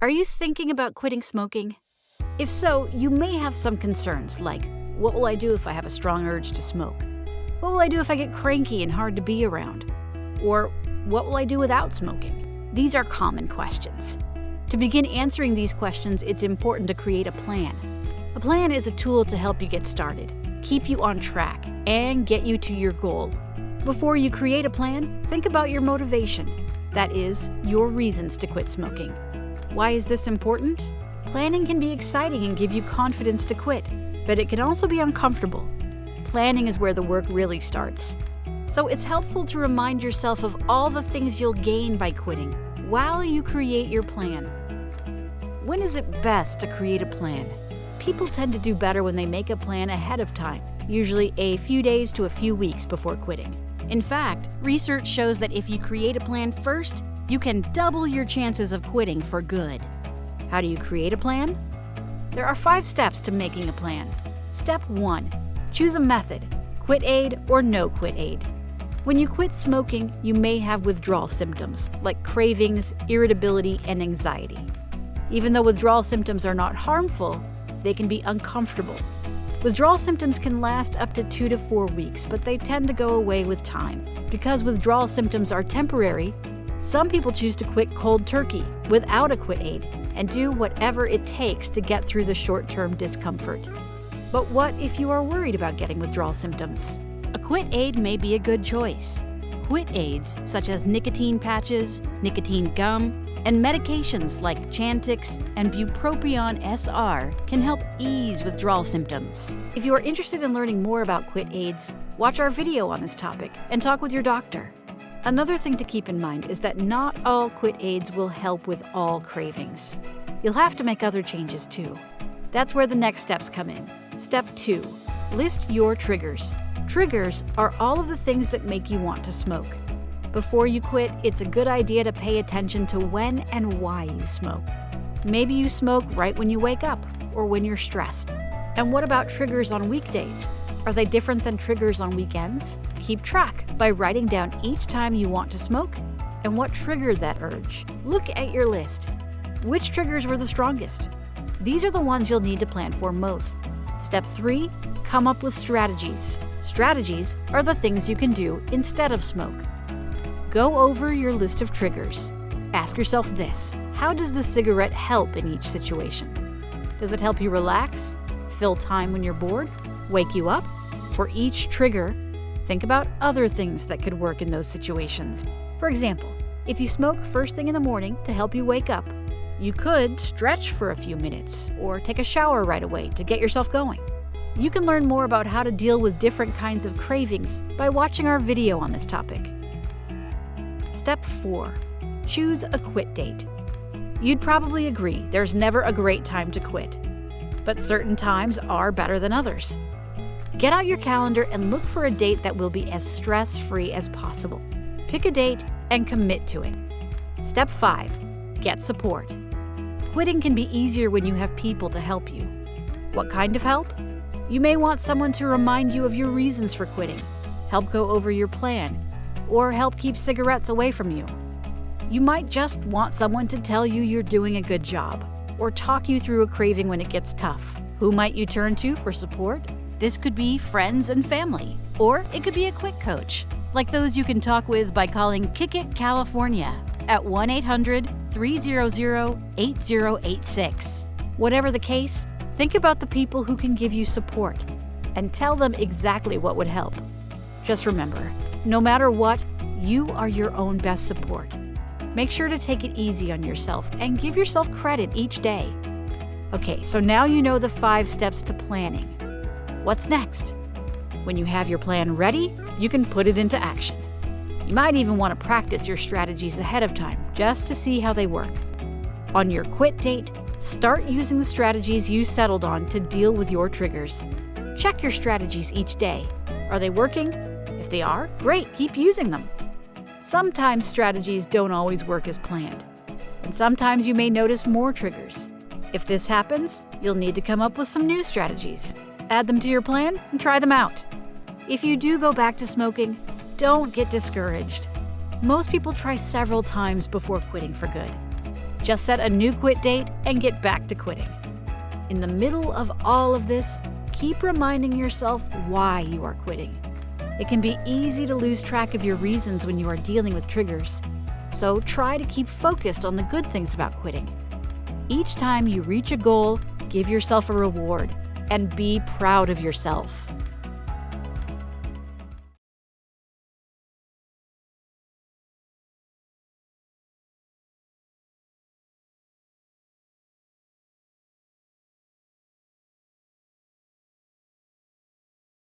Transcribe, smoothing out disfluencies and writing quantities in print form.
Are you thinking about quitting smoking? If so, you may have some concerns like, what will I do if I have a strong urge to smoke? What will I do if I get cranky and hard to be around? Or what will I do without smoking? These are common questions. To begin answering these questions, it's important to create a plan. A plan is a tool to help you get started, keep you on track, and get you to your goal. Before you create a plan, think about your motivation. That is, your reasons to quit smoking. Why is this important? Planning can be exciting and give you confidence to quit, but it can also be uncomfortable. Planning is where the work really starts. So it's helpful to remind yourself of all the things you'll gain by quitting while you create your plan. When is it best to create a plan? People tend to do better when they make a plan ahead of time, usually a few days to a few weeks before quitting. In fact, research shows that if you create a plan first, you can double your chances of quitting for good. How do you create a plan? There are 5 steps to making a plan. Step 1. Choose a method, quit aid or no quit aid. When you quit smoking, you may have withdrawal symptoms like cravings, irritability, and anxiety. Even though withdrawal symptoms are not harmful, they can be uncomfortable. Withdrawal symptoms can last up to 2 to 4 weeks, but they tend to go away with time. Because withdrawal symptoms are temporary, some people choose to quit cold turkey without a quit aid and do whatever it takes to get through the short-term discomfort. But what if you are worried about getting withdrawal symptoms? A quit aid may be a good choice. Quit aids, such as nicotine patches, nicotine gum, and medications like Chantix and bupropion SR can help ease withdrawal symptoms. If you are interested in learning more about quit aids, watch our video on this topic and talk with your doctor. Another thing to keep in mind is that not all quit aids will help with all cravings. You'll have to make other changes too. That's where the next steps come in. Step 2. List your triggers. Triggers are all of the things that make you want to smoke. Before you quit, it's a good idea to pay attention to when and why you smoke. Maybe you smoke right when you wake up or when you're stressed. And what about triggers on weekdays? Are they different than triggers on weekends? Keep track by writing down each time you want to smoke and what triggered that urge. Look at your list. Which triggers were the strongest? These are the ones you'll need to plan for most. Step 3. Come up with strategies. Strategies are the things you can do instead of smoke. Go over your list of triggers. Ask yourself this: how does the cigarette help in each situation? Does it help you relax? Fill time when you're bored? Wake you up? For each trigger, think about other things that could work in those situations. For example, if you smoke first thing in the morning to help you wake up, you could stretch for a few minutes or take a shower right away to get yourself going. You can learn more about how to deal with different kinds of cravings by watching our video on this topic. Step 4. Choose a quit date. You'd probably agree there's never a great time to quit, but certain times are better than others. Get out your calendar and look for a date that will be as stress-free as possible. Pick a date and commit to it. Step 5. Get support. Quitting can be easier when you have people to help you. What kind of help? You may want someone to remind you of your reasons for quitting, help go over your plan, or help keep cigarettes away from you. You might just want someone to tell you you're doing a good job, or talk you through a craving when it gets tough. Who might you turn to for support? This could be friends and family, or it could be a quit coach, like those you can talk with by calling Kick It California at 1-800-300-8086. Whatever the case, think about the people who can give you support and tell them exactly what would help. Just remember, no matter what, you are your own best support. Make sure to take it easy on yourself and give yourself credit each day. Okay, so now you know the 5 steps to planning. What's next? When you have your plan ready, you can put it into action. You might even want to practice your strategies ahead of time just to see how they work. On your quit date, start using the strategies you settled on to deal with your triggers. Check your strategies each day. Are they working? If they are, great, keep using them. Sometimes strategies don't always work as planned, and sometimes you may notice more triggers. If this happens, you'll need to come up with some new strategies. Add them to your plan and try them out. If you do go back to smoking, Don't get discouraged. Most people try several times before quitting for good. Just set a new quit date and get back to quitting. In the middle of all of this, keep reminding yourself why you are quitting. It can be easy to lose track of your reasons when you are dealing with triggers, so try to keep focused on the good things about quitting. Each time you reach a goal, give yourself a reward and be proud of yourself.